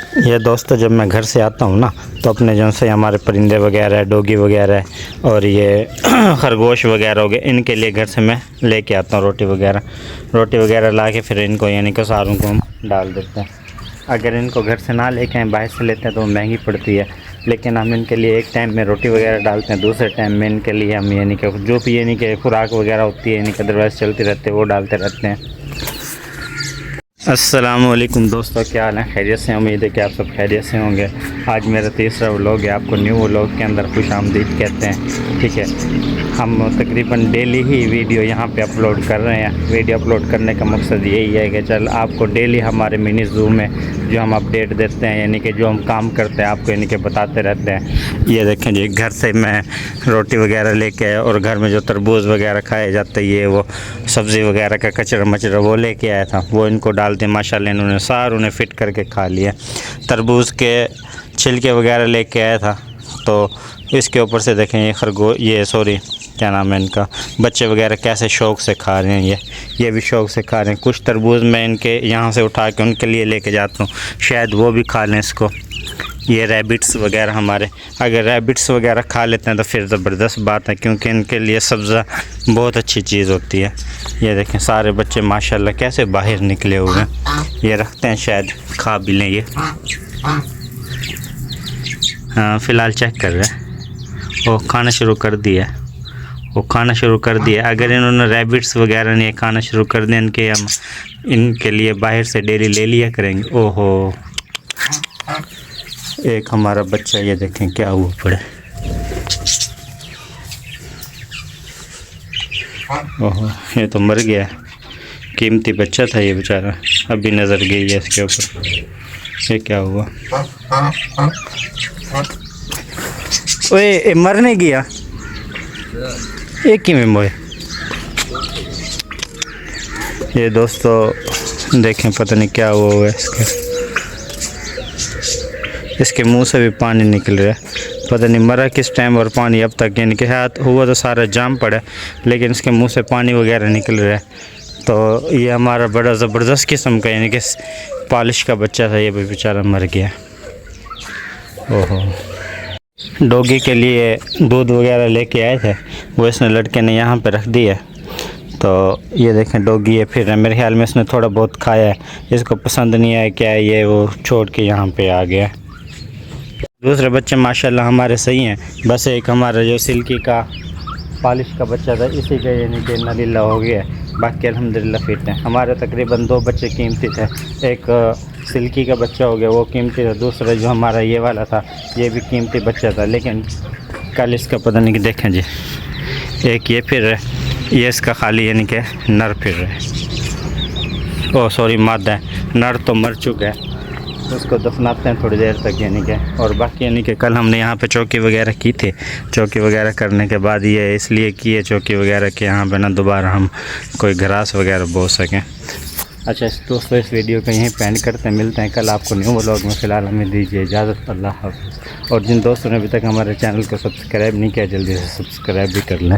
ये दोस्तों जब मैं घर से आता हूँ ना तो अपने जन से हमारे परिंदे वगैरह डोगी वगैरह और ये खरगोश वगैरह हो गए, इनके लिए घर से मैं लेके आता हूँ रोटी वगैरह ला के फिर इनको यानी कि सारों को हम डाल देते हैं। अगर इनको घर से ना लेके आए बाहर से लेते हैं तो महंगी पड़ती है, लेकिन हम इनके लिए एक टाइम में रोटी वगैरह डालते हैं, दूसरे टाइम में इनके लिए हम यानी कि जो भी यानी कि खुराक वगैरह होती है यानी कि अदरवाइज़ चलती रहती है वो डालते रहते हैं। अस्सलामुअलैकुम दोस्तों, क्या हाल है? खैरियत से? उम्मीद है कि आप सब खैरियत से होंगे। आज मेरा तीसरा व्लॉग है, आपको न्यू व्लॉग के अंदर खुश आमदीद कहते हैं। ठीक है, हम तकरीबन डेली ही वीडियो यहाँ पे अपलोड कर रहे हैं। वीडियो अपलोड करने का मकसद यही है कि चल आपको डेली हमारे मिनी ज़ू में जो हम अपडेट देते हैं यानी कि जो हम काम करते हैं आपको यानी कि बताते रहते हैं। ये देखें जी, घर से मैं रोटी वगैरह लेके आया और घर में जो तरबूज वगैरह खाए जाते ये वो सब्ज़ी वगैरह का कचरा मचरा वो लेके आया था, वो इनको डालते माशाल्लाह इन्होंने सार उन्हें फ़िट करके खा लिया। तरबूज के छिलके वगैरह लेके आया था तो इसके ऊपर से देखें ये क्या नाम है इनका, बच्चे वगैरह कैसे शौक़ से खा रहे हैं। ये भी शौक़ से खा रहे हैं। कुछ तरबूज मैं इनके यहाँ से उठा के उनके लिए लेके जाता हूँ, शायद वो भी खा लें इसको। ये रैबिट्स वगैरह हमारे, अगर रैबिट्स वगैरह खा लेते हैं तो फिर ज़बरदस्त बात है, क्योंकि इनके लिए सब्ज़ा बहुत अच्छी चीज़ होती है। ये देखें सारे बच्चे माशाल्लाह कैसे बाहर निकले हुए हैं। ये रखते हैं, शायद खा भी लें ये। हाँ, फ़िलहाल चेक कर रहे हैं। वो खाना शुरू कर दिया। अगर इन्होंने रैबिट्स वगैरह ने खाना शुरू कर दिया हम इनके लिए बाहर से डेली ले लिया करेंगे। ओहो, एक हमारा बच्चा ये देखें क्या हुआ पड़े। ओहो, ये तो मर गया। कीमती बच्चा था ये बेचारा, अभी नज़र गई है इसके ऊपर। ये क्या हुआ? ओए मरने गया एक ही में मोए। ये दोस्तों देखें पता नहीं क्या हुआ है इसके मुंह से भी पानी निकल रहा है। पता नहीं मरा किस टाइम और पानी अब तक यानी कि हाथ हुआ तो सारा जाम पड़ा, लेकिन इसके मुंह से पानी वगैरह निकल रहा है। तो ये हमारा बड़ा ज़बरदस्त किस्म का यानी कि पॉलिश का बच्चा था, ये भी बेचारा मर गया। ओहो, डॉगी के लिए दूध वगैरह लेके आए थे, वो इसने लड़के ने यहाँ पे रख दिया। तो ये देखें डॉगी है, फिर मेरे ख्याल में इसने थोड़ा बहुत खाया है, इसको पसंद नहीं आया क्या ये, वो छोड़ के यहाँ पे आ गया। दूसरे बच्चे माशाल्लाह हमारे सही हैं, बस एक हमारा जो सिल्की का पॉलिश का बच्चा था इसी का यानी कि नालीला हो गया, बाकी अल्हम्दुलिल्लाह फिट हैं। हमारे तकरीबन 2 बच्चे कीमती थे, एक सिल्की का बच्चा हो गया वो कीमती था, दूसरा जो हमारा ये वाला था ये भी कीमती बच्चा था, लेकिन कल इसका पता नहीं कि देखें जी एक ये फिर ये इसका खाली यानी कि नर फिर रहे। ओह सॉरी, मादा है, नर तो मर चुका है, उसको दफनाते हैं थोड़ी देर तक यानी कि। और बाकी यानी कि कल हमने यहाँ पे चौकी वगैरह की थी, चौकी वगैरह करने के बाद ये इसलिए की है चौकी वगैरह के यहाँ पे ना दोबारा हम कोई घास वगैरह बो सकें। अच्छा दोस्तों, इस वीडियो को यहीं पेंड करते हैं, मिलते हैं कल आपको न्यू व्लॉग में। फ़िलहाल हमें दीजिए इजाज़त, अल्लाह हाफ़िज़। और जिन दोस्तों ने अभी तक हमारे चैनल को सब्सक्राइब नहीं किया जल्दी से सब्सक्राइब भी कर लें।